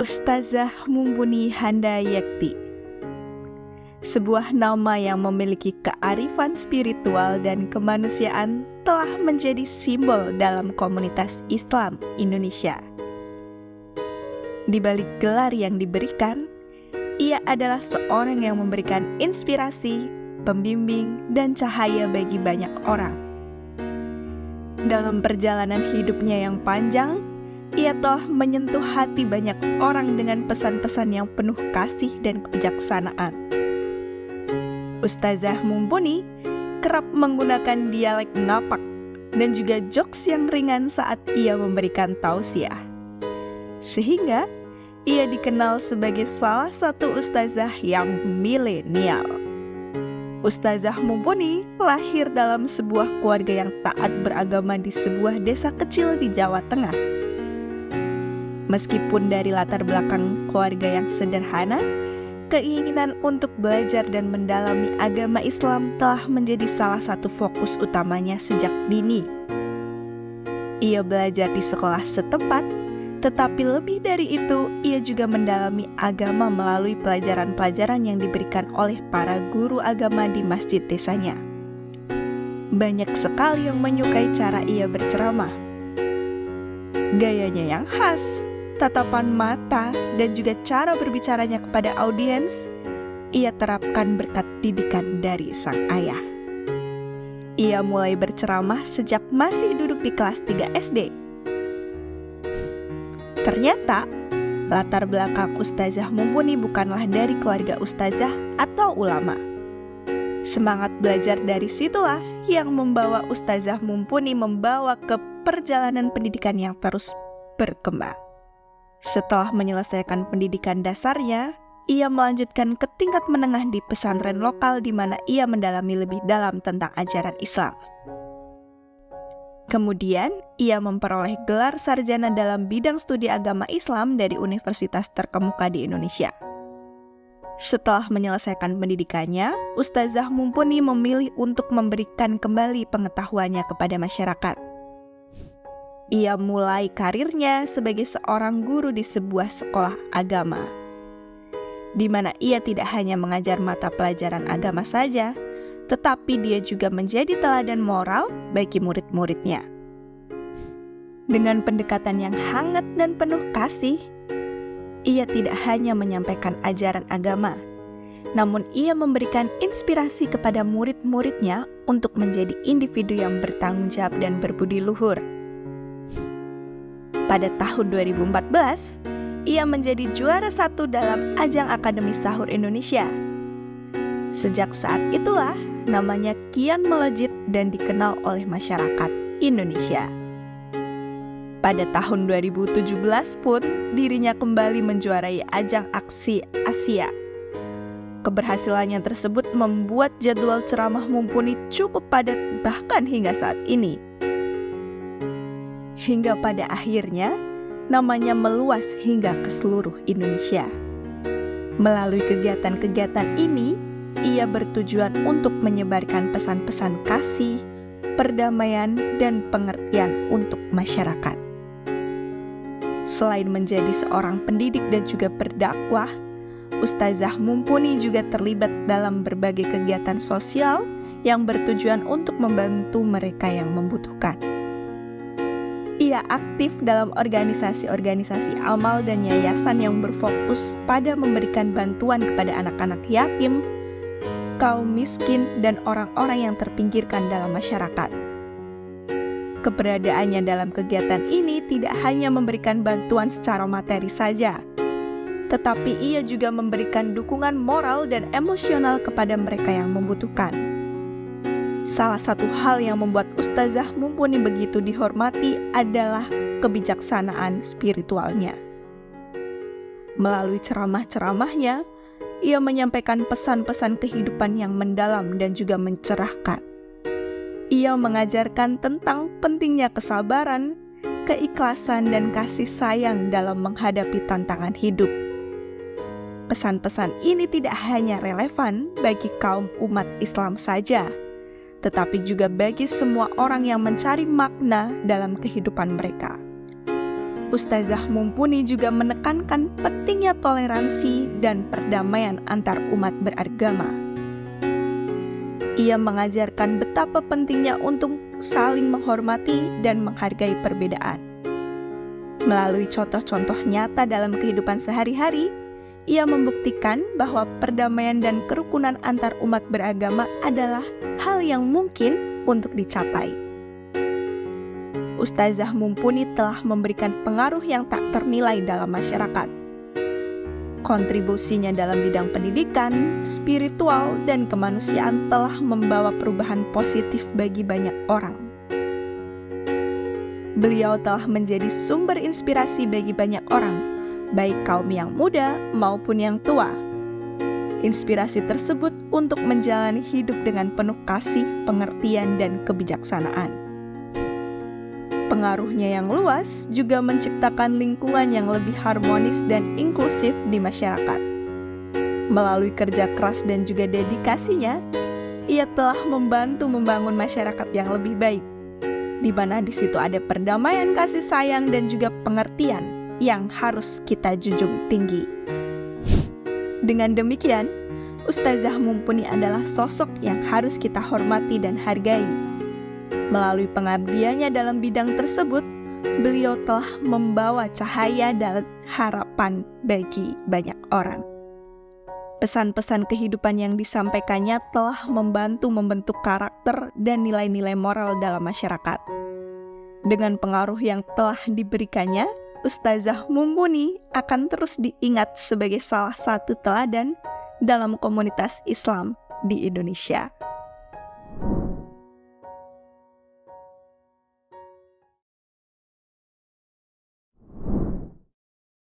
Ustazah Mumpuni Handayekti, sebuah nama yang memiliki kearifan spiritual dan kemanusiaan, telah menjadi simbol dalam komunitas Islam Indonesia. Di balik gelar yang diberikan, ia adalah seorang yang memberikan inspirasi, pembimbing, dan cahaya bagi banyak orang. Dalam perjalanan hidupnya yang panjang, ia telah menyentuh hati banyak orang dengan pesan-pesan yang penuh kasih dan kebijaksanaan. Ustazah Mumpuni kerap menggunakan dialek ngapak dan juga jokes yang ringan saat ia memberikan tausiah. Sehingga ia dikenal sebagai salah satu ustazah yang milenial. Ustazah Mumpuni lahir dalam sebuah keluarga yang taat beragama di sebuah desa kecil di Jawa Tengah. Meskipun dari latar belakang keluarga yang sederhana, keinginan untuk belajar dan mendalami agama Islam telah menjadi salah satu fokus utamanya sejak dini. Ia belajar di sekolah setempat, tetapi lebih dari itu, ia juga mendalami agama melalui pelajaran-pelajaran yang diberikan oleh para guru agama di masjid desanya. Banyak sekali yang menyukai cara ia berceramah. Gayanya yang khas, tatapan mata, dan juga cara berbicaranya kepada audiens, ia terapkan berkat didikan dari sang ayah. Ia mulai berceramah sejak masih duduk di kelas 3 SD. Ternyata, latar belakang Ustazah Mumpuni bukanlah dari keluarga ustazah atau ulama. Semangat belajar dari situlah yang membawa Ustazah Mumpuni membawa ke perjalanan pendidikan yang terus berkembang. Setelah menyelesaikan pendidikan dasarnya, ia melanjutkan ke tingkat menengah di pesantren lokal di mana ia mendalami lebih dalam tentang ajaran Islam. Kemudian, ia memperoleh gelar sarjana dalam bidang studi agama Islam dari universitas terkemuka di Indonesia. Setelah menyelesaikan pendidikannya, Ustazah Mumpuni memilih untuk memberikan kembali pengetahuannya kepada masyarakat. Ia mulai karirnya sebagai seorang guru di sebuah sekolah agama, di mana ia tidak hanya mengajar mata pelajaran agama saja, tetapi dia juga menjadi teladan moral bagi murid-muridnya. Dengan pendekatan yang hangat dan penuh kasih, ia tidak hanya menyampaikan ajaran agama, namun ia memberikan inspirasi kepada murid-muridnya untuk menjadi individu yang bertanggung jawab dan berbudi luhur. Pada tahun 2014, ia menjadi juara 1 dalam ajang Akademi Sahur Indonesia. Sejak saat itulah, namanya kian melejit dan dikenal oleh masyarakat Indonesia. Pada tahun 2017 pun, dirinya kembali menjuarai ajang Aksi Asia. Keberhasilannya tersebut membuat jadwal ceramah Mumpuni cukup padat bahkan hingga saat ini. Hingga pada akhirnya, namanya meluas hingga ke seluruh Indonesia. Melalui kegiatan-kegiatan ini, ia bertujuan untuk menyebarkan pesan-pesan kasih, perdamaian, dan pengertian untuk masyarakat. Selain menjadi seorang pendidik dan juga berdakwah, Ustazah Mumpuni juga terlibat dalam berbagai kegiatan sosial yang bertujuan untuk membantu mereka yang membutuhkan. Ia aktif dalam organisasi-organisasi amal dan yayasan yang berfokus pada memberikan bantuan kepada anak-anak yatim, kaum miskin, dan orang-orang yang terpinggirkan dalam masyarakat. Keberadaannya dalam kegiatan ini tidak hanya memberikan bantuan secara materi saja, tetapi ia juga memberikan dukungan moral dan emosional kepada mereka yang membutuhkan. Salah satu hal yang membuat Ustazah Mumpuni begitu dihormati adalah kebijaksanaan spiritualnya. Melalui ceramah-ceramahnya, ia menyampaikan pesan-pesan kehidupan yang mendalam dan juga mencerahkan. Ia mengajarkan tentang pentingnya kesabaran, keikhlasan, dan kasih sayang dalam menghadapi tantangan hidup. Pesan-pesan ini tidak hanya relevan bagi kaum umat Islam saja, tetapi juga bagi semua orang yang mencari makna dalam kehidupan mereka. Ustazah Mumpuni juga menekankan pentingnya toleransi dan perdamaian antar umat beragama. Ia mengajarkan betapa pentingnya untuk saling menghormati dan menghargai perbedaan. Melalui contoh-contoh nyata dalam kehidupan sehari-hari, ia membuktikan bahwa perdamaian dan kerukunan antar umat beragama adalah hal yang mungkin untuk dicapai. Ustazah Mumpuni telah memberikan pengaruh yang tak ternilai dalam masyarakat. Kontribusinya dalam bidang pendidikan, spiritual, dan kemanusiaan telah membawa perubahan positif bagi banyak orang. Beliau telah menjadi sumber inspirasi bagi banyak orang, baik kaum yang muda maupun yang tua. Inspirasi tersebut untuk menjalani hidup dengan penuh kasih, pengertian, dan kebijaksanaan. Pengaruhnya yang luas juga menciptakan lingkungan yang lebih harmonis dan inklusif di masyarakat. Melalui kerja keras dan juga dedikasinya, ia telah membantu membangun masyarakat yang lebih baik, di mana di situ ada perdamaian, kasih sayang, dan juga pengertian yang harus kita junjung tinggi. Dengan demikian, Ustazah Mumpuni adalah sosok yang harus kita hormati dan hargai. Melalui pengabdiannya dalam bidang tersebut, beliau telah membawa cahaya dan harapan bagi banyak orang. Pesan-pesan kehidupan yang disampaikannya telah membantu membentuk karakter dan nilai-nilai moral dalam masyarakat. Dengan pengaruh yang telah diberikannya, Ustazah Mumpuni akan terus diingat sebagai salah satu teladan dalam komunitas Islam di Indonesia.